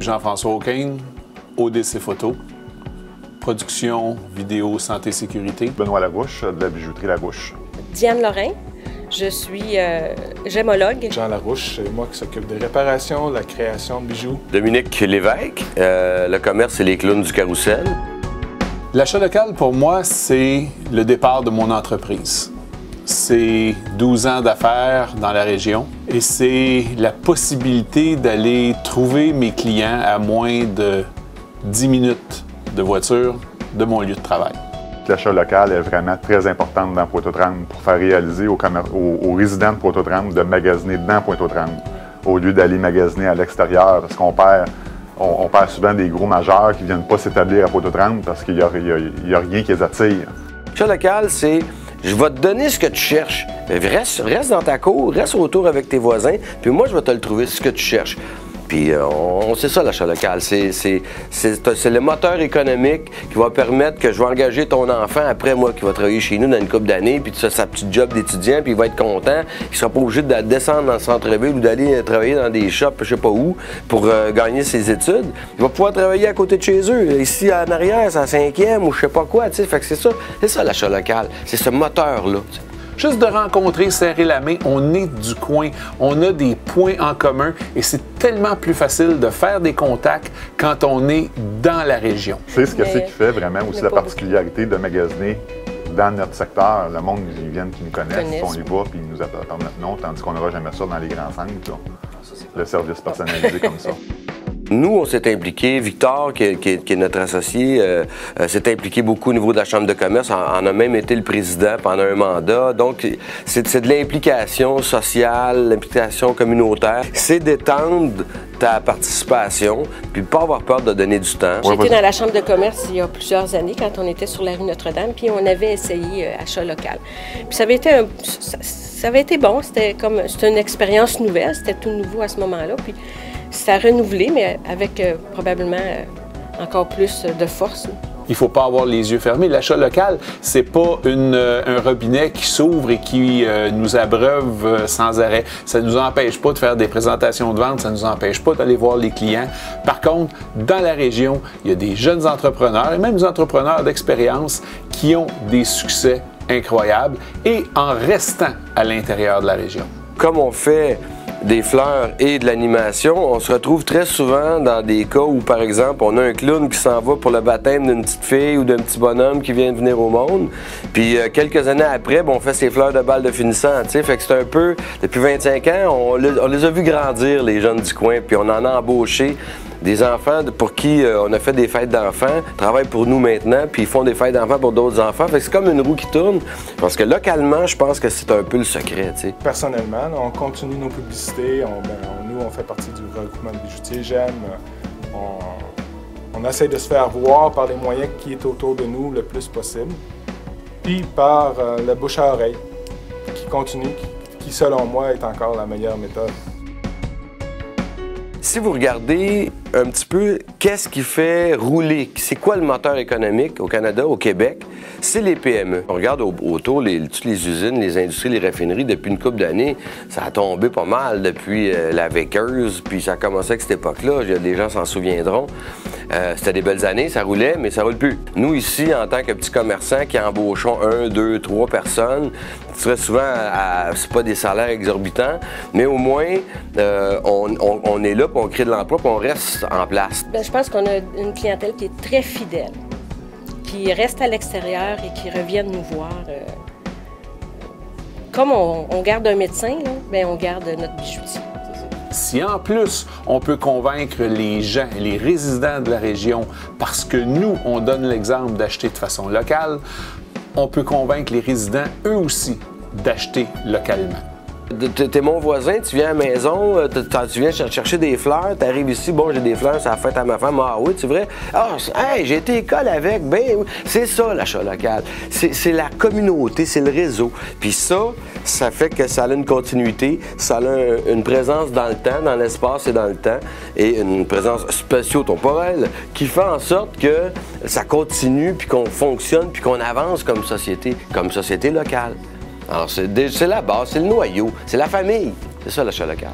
Jean-François Aucaine, ODC Photo, production, vidéo, santé, sécurité. Benoît Larouche, de la bijouterie Larouche. Diane Lorrain, je suis gémologue. Jean Larouche, c'est moi qui s'occupe des réparations, de la création de bijoux. Dominique Lévesque, le commerce et les clowns du carrousel. L'achat local, pour moi, c'est le départ de mon entreprise. C'est 12 ans d'affaires dans la région et c'est la possibilité d'aller trouver mes clients à moins de 10 minutes de voiture de mon lieu de travail. L'achat local est vraiment très important dans Pointe-aux-Trembles pour faire réaliser aux résidents de Pointe-aux-Trembles de magasiner dans Pointe-aux-Trembles au lieu d'aller magasiner à l'extérieur parce qu'on perd souvent des gros majeurs qui ne viennent pas s'établir à Pointe-aux-Trembles parce qu'il n'y a rien qui les attire. L'achat local, c'est je vais te donner ce que tu cherches. Reste dans ta cour, reste autour avec tes voisins, puis moi, je vais te le trouver, ce que tu cherches. Puis c'est ça l'achat local, c'est le moteur économique qui va permettre que je vais engager ton enfant après moi qui va travailler chez nous dans une couple d'années, puis tu fais sa petite job d'étudiant, puis il va être content, il ne sera pas obligé de descendre dans le centre-ville ou d'aller travailler dans des shops, je sais pas où, pour gagner ses études. Il va pouvoir travailler à côté de chez eux, ici en arrière, c'est en 5e ou je sais pas quoi, tu sais, fait que c'est ça l'achat local, c'est ce moteur-là. Juste de rencontrer, serrer la main, on est du coin, on a des points en commun et c'est tellement plus facile de faire des contacts quand on est dans la région. C'est ce que c'est qui fait vraiment aussi la particularité de magasiner dans notre secteur. Le monde, ils viennent, qui nous connaissent, on les voit, puis ils nous attendent notre nom, tandis qu'on n'aura jamais ça dans les grands centres, là. Le service personnalisé comme ça. Nous, on s'est impliqué, Victor, qui est notre associé, s'est impliqué beaucoup au niveau de la Chambre de commerce, en a même été le président pendant un mandat. Donc, c'est de l'implication sociale, l'implication communautaire. C'est d'étendre ta participation, puis de ne pas avoir peur de donner du temps. J'ai été dans la Chambre de commerce il y a plusieurs années, quand on était sur la rue Notre-Dame, puis on avait essayé achat local. Puis ça avait été bon, c'était une expérience nouvelle, c'était tout nouveau à ce moment-là. Puis ça a renouvelé, mais avec probablement encore plus de force. Il ne faut pas avoir les yeux fermés. L'achat local, c'est pas un robinet qui s'ouvre et qui nous abreuve sans arrêt. Ça ne nous empêche pas de faire des présentations de vente, ça ne nous empêche pas d'aller voir les clients. Par contre, dans la région, il y a des jeunes entrepreneurs et même des entrepreneurs d'expérience qui ont des succès incroyables et en restant à l'intérieur de la région. Comme on fait des fleurs et de l'animation, on se retrouve très souvent dans des cas où, par exemple, on a un clown qui s'en va pour le baptême d'une petite fille ou d'un petit bonhomme qui vient de venir au monde. Puis quelques années après, on fait ses fleurs de balle de finissant, tu sais. Fait que c'est un peu, depuis 25 ans, on les a vus grandir, les jeunes du coin, puis on en a embauché des enfants pour qui on a fait des fêtes d'enfants, travaillent pour nous maintenant, puis ils font des fêtes d'enfants pour d'autres enfants. Fait que c'est comme une roue qui tourne, parce que localement, je pense que c'est un peu le secret, tu sais. Personnellement, on continue nos publicités, nous, on fait partie du regroupement de bijoutiers J'aime. On essaie de se faire voir par les moyens qui est autour de nous le plus possible, puis par le bouche à oreille, qui continue, qui selon moi est encore la meilleure méthode. Si vous regardez un petit peu qu'est-ce qui fait rouler, c'est quoi le moteur économique au Canada, au Québec, c'est les PME. On regarde autour toutes les usines, les industries, les raffineries, depuis une couple d'années, ça a tombé pas mal depuis la Vaqueuse, puis ça a commencé avec cette époque-là, des gens s'en souviendront. C'était des belles années, ça roulait, mais ça roule plus. Nous, ici, en tant que petits commerçants qui embauchons 1, 2, 3 personnes, très souvent, c'est pas des salaires exorbitants, mais au moins, on est là, puis on crée de l'emploi, puis on reste en place. Bien, je pense qu'on a une clientèle qui est très fidèle, qui reste à l'extérieur et qui reviennent nous voir. Comme on garde un médecin, là, bien, on garde notre bijoutier. Si en plus, on peut convaincre les gens, les résidents de la région, parce que nous, on donne l'exemple d'acheter de façon locale, on peut convaincre les résidents, eux aussi, d'acheter localement. T'es mon voisin, tu viens à la maison, tu viens chercher des fleurs, t'arrives ici, bon, j'ai des fleurs, c'est la fête à ma femme, ah oui, c'est vrai? Ah, hey, j'ai été école avec, ben oui. C'est ça l'achat local. C'est la communauté, c'est le réseau. Puis ça fait que ça a une continuité, ça a une présence dans le temps, dans l'espace et dans le temps, et une présence spatio-temporelle qui fait en sorte que ça continue, puis qu'on fonctionne, puis qu'on avance comme société locale. Alors, c'est la base, c'est le noyau, c'est la famille. C'est ça l'achat local.